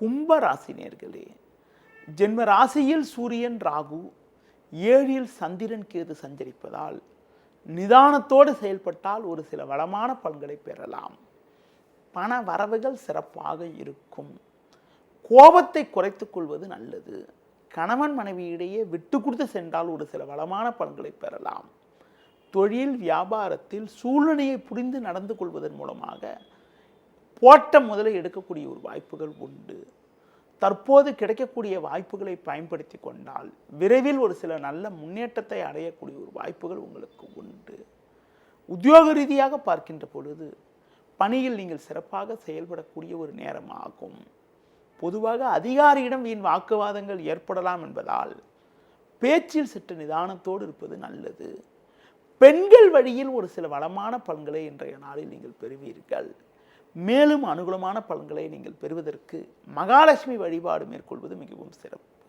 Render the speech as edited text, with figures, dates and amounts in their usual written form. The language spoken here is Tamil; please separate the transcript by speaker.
Speaker 1: கும்ப ராசினியர்களே, ஜென்ம ராசியில் சூரியன் ராகு, 7ல் சந்திரன் கேது சஞ்சரிப்பதால் நிதானத்தோடு செயல்பட்டால் ஒரு சில வளமான பலன்களை பெறலாம். பண வரவுகள் சிறப்பாக இருக்கும். கோபத்தை குறைத்துக் கொள்வது நல்லது. கணவன் மனைவியிடையே விட்டு கொடுத்து சென்றால் ஒரு சில வளமான பலன்களை பெறலாம். தொழில் வியாபாரத்தில் சூழ்நிலையை புரிந்து நடந்து கொள்வதன் மூலமாக போட்ட முதலை எடுக்கக்கூடிய ஒரு வாய்ப்புகள் உண்டு. தற்போது கிடைக்கக்கூடிய வாய்ப்புகளை பயன்படுத்தி கொண்டால் விரைவில் ஒரு சில நல்ல முன்னேற்றத்தை அடையக்கூடிய ஒரு வாய்ப்புகள் உங்களுக்கு உண்டு. உத்தியோக ரீதியாக பார்க்கின்ற பொழுது பணியில் நீங்கள் சிறப்பாக செயல்படக்கூடிய ஒரு நேரமாகும். பொதுவாக அதிகாரியிடம் வீண் வாக்குவாதங்கள் ஏற்படலாம் என்பதால் பேச்சில் சற்று நிதானத்தோடு இருப்பது நல்லது. பெண்கள் வழியில் ஒரு சில வளமான பலன்களை இன்றைய நாளில் நீங்கள் பெறுவீர்கள். மேலும் அனுகூலமான பலன்களை நீங்கள் பெறுவதற்கு மகாலட்சுமி வழிபாடு மேற்கொள்வது மிகவும் சிறப்பு.